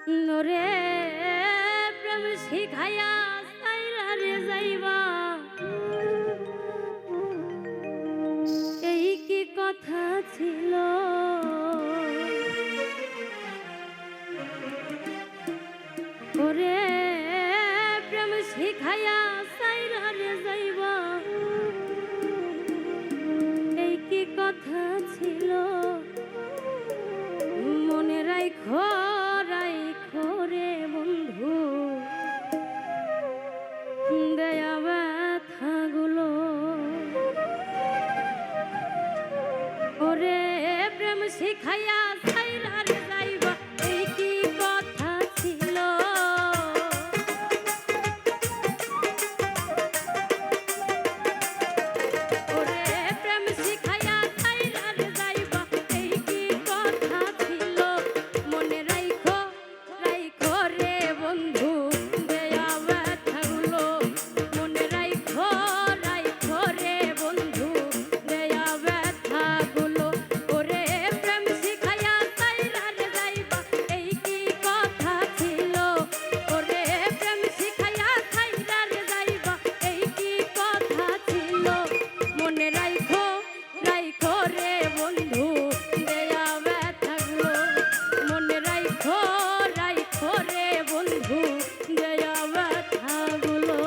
নরে প্রেম শিখাইয়া সাইরা রে যাইবা, এই কি কথা ছিল। ওরে প্রেম শিখাইয়া সাইরা রে যাইবা, এই কি কথা ছিল। মনে রাইখো রাইখো রে বন্ধু, দেয়া ব্যথাগুলো। ওরে প্রেম শিখাইয়া সাইরা রে যাইবা, এই কি কথা ছিল। ওরে প্রেম শিখাইয়া সাইরা রে যাইবা, এই কি কথা ছিল। মনে রাইখো রাইখো রে বন্ধু, দেয়া ব্যথাগুলো। মনে রাইখো রাইখো রে বন্ধু, দেয়া ব্যথাগুলো। ওরে প্রেম শিখাইয়া সাইরা রে যাইবা, এই কি কথা ছিল। ওরে প্রেম শিখাইয়া সাইরা রে যাইবা, এই কি কথা ছিল। মনে রাইখো রাইখো রে বন্ধু, দেয়া ব্যথাগুলো। মনে রাইখো রাইখো রে বন্ধু, দেয়া ব্যথাগুলো।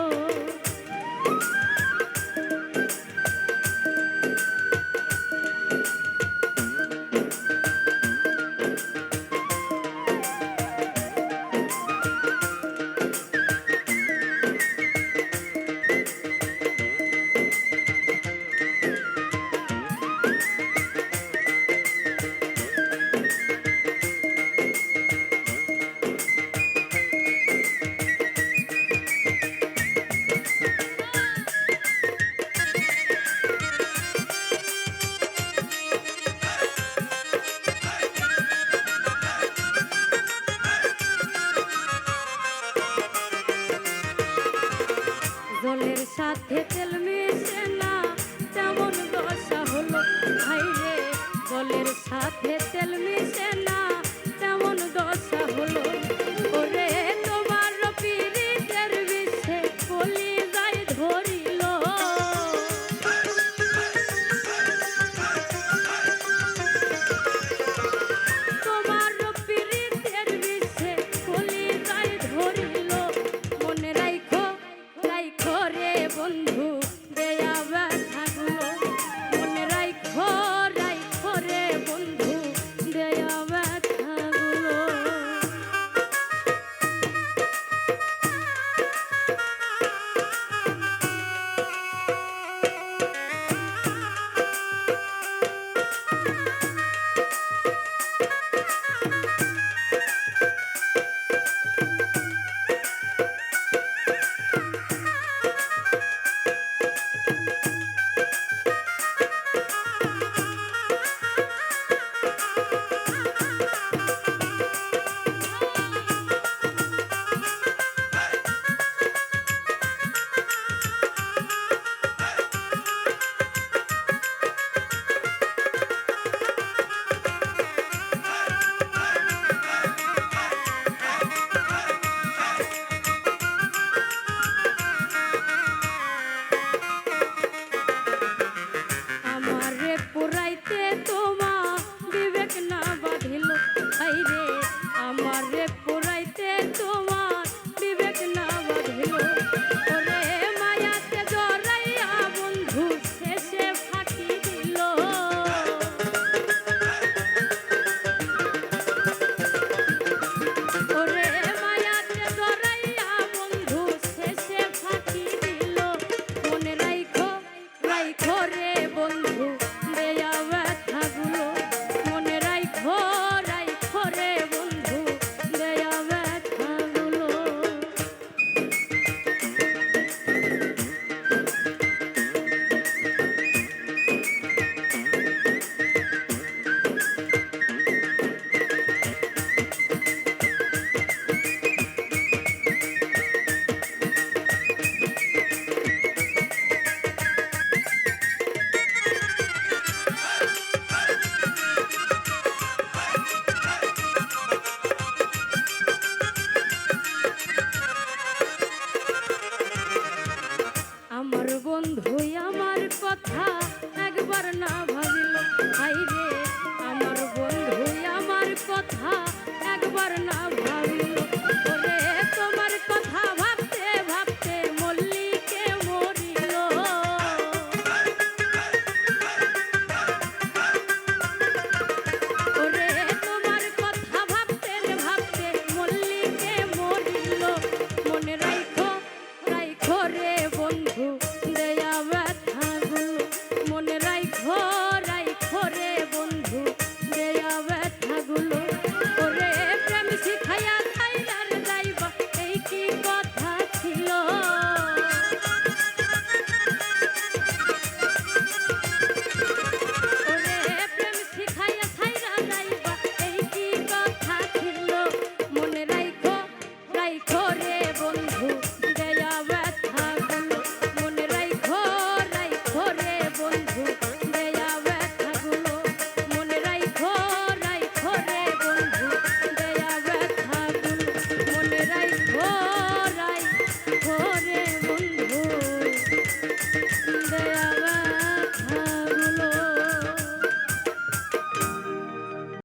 জলের সাথে তেল মিশে না, তেমন দশা হলো ভাইরে। জলের সাথে তেল মিশে না, তেমন দশা হলো। ওরে তোমার পীড়িতের বিষে কলি যায় ধরিল। তোমার পীড়িতের বিষে কলি যায় ধরিল। মনে রাইখো রাইখো রে বন্ধু, আমার না